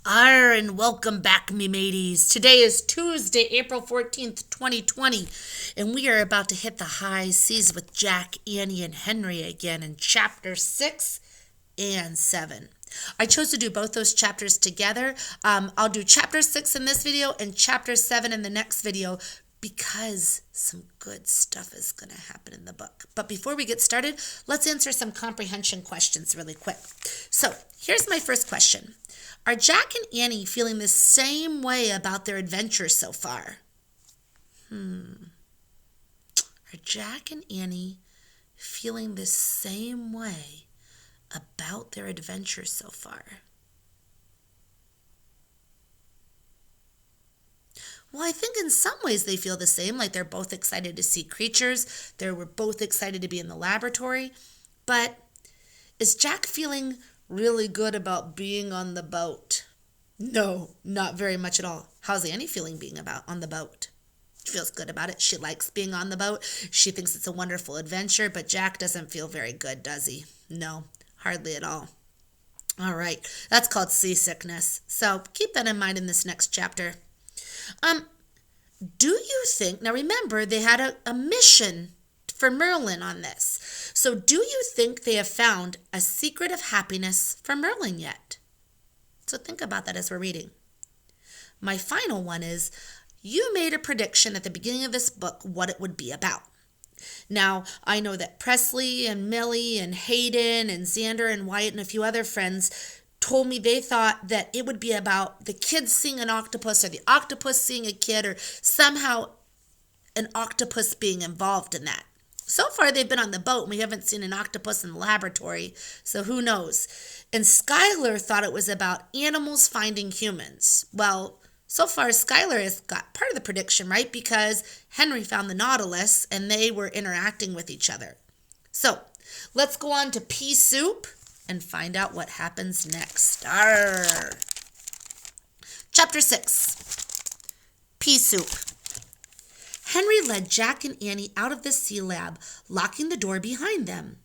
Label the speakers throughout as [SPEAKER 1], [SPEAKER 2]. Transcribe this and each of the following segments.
[SPEAKER 1] And welcome back, me mateys. Today is Tuesday, April 14th, 2020, and we are about to hit the high seas with Jack, Annie, and Henry again in chapter 6 and 7. I chose to do both those chapters together. I'll do chapter 6 in this video and chapter 7 in the next video because some good stuff is going to happen in the book. But before we get started, let's answer some comprehension questions really quick. So here's my first question. Are Jack and Annie feeling the same way about their adventure so far? Are Jack and Annie feeling the same way about their adventure so far? Well, I think in some ways they feel the same, like they're both excited to see creatures. They were both excited to be in the laboratory. But is Jack feeling really good about being on the boat? No, not very much at all. How's Annie feeling being on the boat? She feels good about it. She likes being on the boat. She thinks it's a wonderful adventure, but Jack doesn't feel very good, does he? No, hardly at all. All right, that's called seasickness. So keep that in mind in this next chapter. Do you think, now remember, they had a mission for Merlin on this. So do you think they have found a secret of happiness for Merlin yet? So think about that as we're reading. My final one is, you made a prediction at the beginning of this book what it would be about. Now, I know that Presley and Millie and Hayden and Xander and Wyatt and a few other friends told me they thought that it would be about the kids seeing an octopus or the octopus seeing a kid or somehow an octopus being involved in that. So far, they've been on the boat and we haven't seen an octopus in the laboratory, so who knows? And Skylar thought it was about animals finding humans. Well, so far, Skylar has got part of the prediction right because Henry found the Nautilus and they were interacting with each other. So let's go on to pea soup and find out what happens next. Arr. Chapter 6, Pea Soup. Henry led Jack and Annie out of the sea lab, locking the door behind them.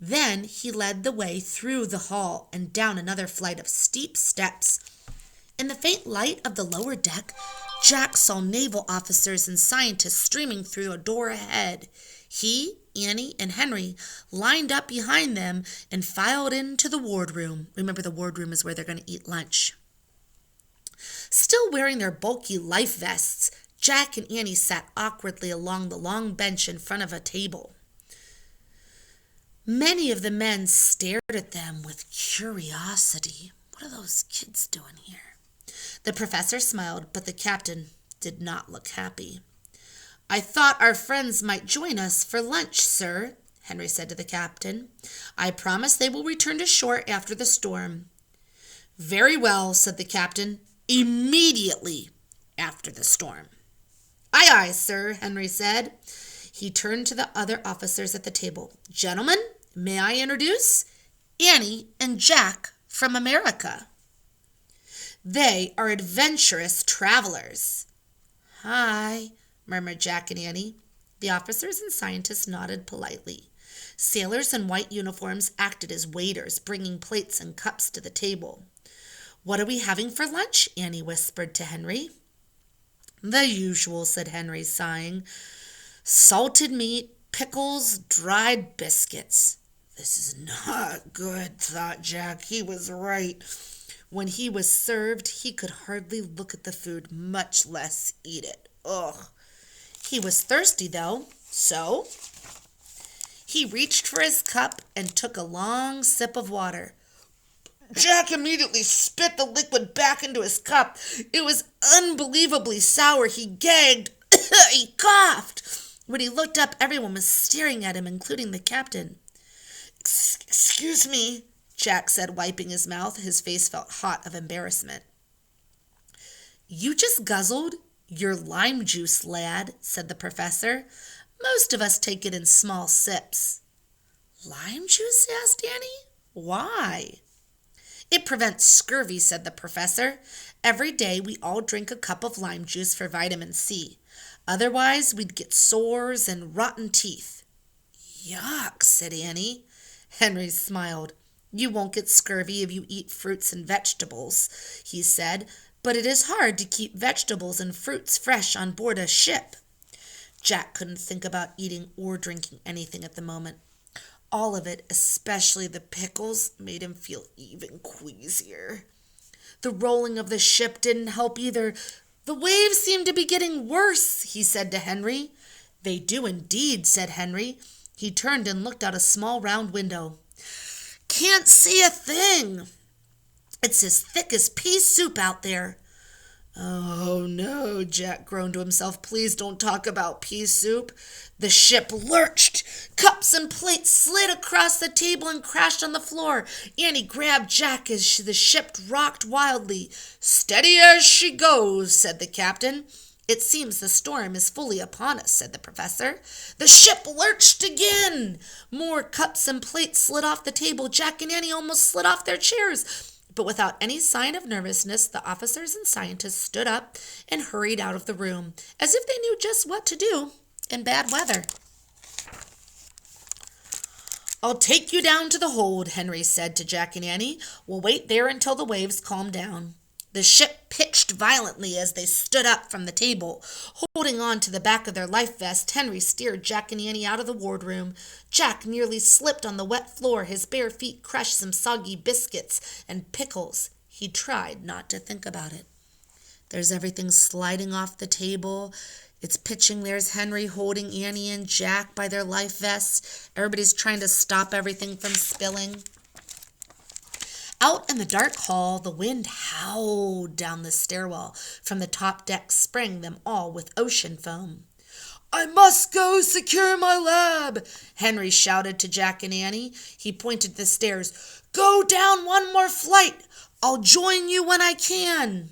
[SPEAKER 1] Then he led the way through the hall and down another flight of steep steps. In the faint light of the lower deck, Jack saw naval officers and scientists streaming through a door ahead. He, Annie, and Henry lined up behind them and filed into the wardroom. Remember, the wardroom is where they're going to eat lunch. Still wearing their bulky life vests, Jack and Annie sat awkwardly along the long bench in front of a table. Many of the men stared at them with curiosity. What are those kids doing here? The professor smiled, but the captain did not look happy. I thought our friends might join us for lunch, sir, Henry said to the captain. I promise they will return to shore after the storm. Very well, said the captain, immediately after the storm. Aye, aye, sir, Henry said. He turned to the other officers at the table. Gentlemen, may I introduce Annie and Jack from America. They are adventurous travelers. Hi, murmured Jack and Annie. The officers and scientists nodded politely. Sailors in white uniforms acted as waiters, bringing plates and cups to the table. What are we having for lunch? Annie whispered to Henry. The usual, said Henry, sighing. Salted meat, pickles, dried biscuits. This is not good, thought Jack. He was right. When he was served, he could hardly look at the food, much less eat it. Ugh. He was thirsty, though, so he reached for his cup and took a long sip of water. Jack immediately spit the liquid back into his cup. It was unbelievably sour. He gagged. He coughed. When he looked up, everyone was staring at him, including the captain. Excuse me, Jack said, wiping his mouth. His face felt hot of embarrassment. You just guzzled your lime juice, lad, said the professor. Most of us take it in small sips. Lime juice? Asked Annie. Why? It prevents scurvy, said the professor. Every day we all drink a cup of lime juice for vitamin C. Otherwise, we'd get sores and rotten teeth. Yuck, said Annie. Henry smiled. You won't get scurvy if you eat fruits and vegetables, he said, but it is hard to keep vegetables and fruits fresh on board a ship. Jack couldn't think about eating or drinking anything at the moment. All of it, especially the pickles, made him feel even queasier. The rolling of the ship didn't help either. The waves seemed to be getting worse, he said to Henry. They do indeed, said Henry. He turned and looked out a small round window. Can't see a thing. It's as thick as pea soup out there. Oh, no, Jack groaned to himself. Please don't talk about pea soup. The ship lurched. Cups and plates slid across the table and crashed on the floor. Annie grabbed Jack as the ship rocked wildly. Steady as she goes, said the captain. It seems the storm is fully upon us, said the professor. The ship lurched again. More cups and plates slid off the table. Jack and Annie almost slid off their chairs. But without any sign of nervousness, the officers and scientists stood up and hurried out of the room, as if they knew just what to do in bad weather. I'll take you down to the hold, Henry said to Jack and Annie. We'll wait there until the waves calm down. The ship pitched violently as they stood up from the table. Holding on to the back of their life vest, Henry steered Jack and Annie out of the wardroom. Jack nearly slipped on the wet floor. His bare feet crushed some soggy biscuits and pickles. He tried not to think about it. There's everything sliding off the table. It's pitching. There's Henry holding Annie and Jack by their life vests. Everybody's trying to stop everything from spilling. Out in the dark hall, the wind howled down the stairwell from the top deck, spraying them all with ocean foam. I must go secure my lab, Henry shouted to Jack and Annie. He pointed to the stairs. Go down one more flight. I'll join you when I can.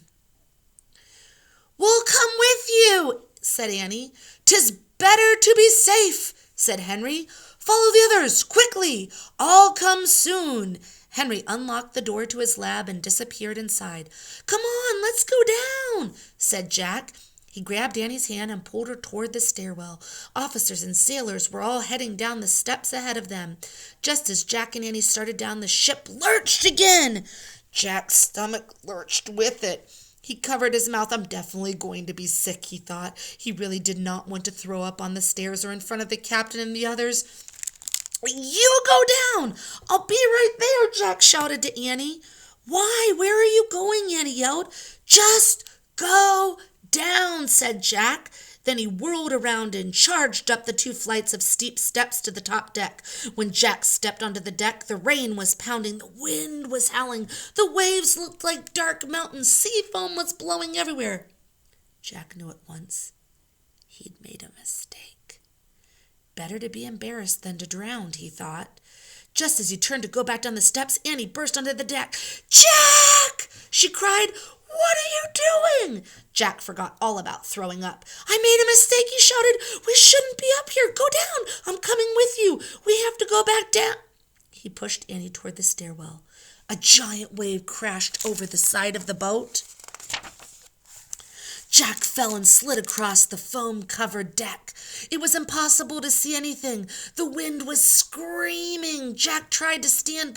[SPEAKER 1] We'll come with you, said Annie. 'Tis better to be safe, said Henry. Follow the others, quickly. I'll come soon. Henry unlocked the door to his lab and disappeared inside. Come on, let's go down, said Jack. He grabbed Annie's hand and pulled her toward the stairwell. Officers and sailors were all heading down the steps ahead of them. Just as Jack and Annie started down, the ship lurched again. Jack's stomach lurched with it. He covered his mouth. I'm definitely going to be sick, he thought. He really did not want to throw up on the stairs or in front of the captain and the others. You go down. I'll be right there, Jack shouted to Annie. Why? Where are you going? Annie yelled. Just go down, said Jack. Then he whirled around and charged up the 2 flights of steep steps to the top deck. When Jack stepped onto the deck, the rain was pounding, the wind was howling, the waves looked like dark mountains, sea foam was blowing everywhere. Jack knew at once he'd made a mistake. Better to be embarrassed than to drown, he thought. Just as he turned to go back down the steps, Annie burst onto the deck. Jack! She cried. What are you doing? Jack forgot all about throwing up. I made a mistake, he shouted. We shouldn't be up here. Go down. I'm coming with you. We have to go back down. He pushed Annie toward the stairwell. A giant wave crashed over the side of the boat. Jack fell and slid across the foam-covered deck. It was impossible to see anything. The wind was screaming. Jack tried to stand,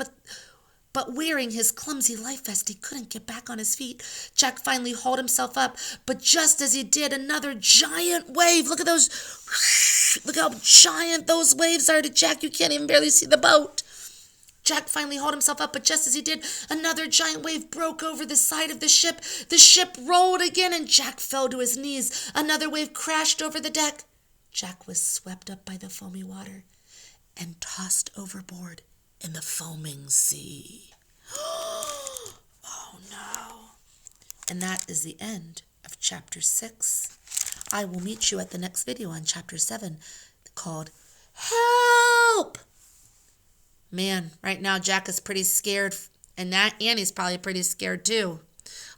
[SPEAKER 1] but wearing his clumsy life vest, he couldn't get back on his feet. Jack finally hauled himself up, but just as he did, another giant wave. Look at those. Look how giant those waves are to Jack. You can't even barely see the boat. Jack finally hauled himself up, but just as he did, another giant wave broke over the side of the ship. The ship rolled again, and Jack fell to his knees. Another wave crashed over the deck. Jack was swept up by the foamy water and tossed overboard in the foaming sea. Oh, no. And that is the end of Chapter 6. I will meet you at the next video on Chapter 7, called Help! Man, right now Jack is pretty scared, and Annie's probably pretty scared too.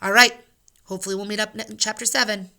[SPEAKER 1] All right, hopefully we'll meet up in Chapter 7.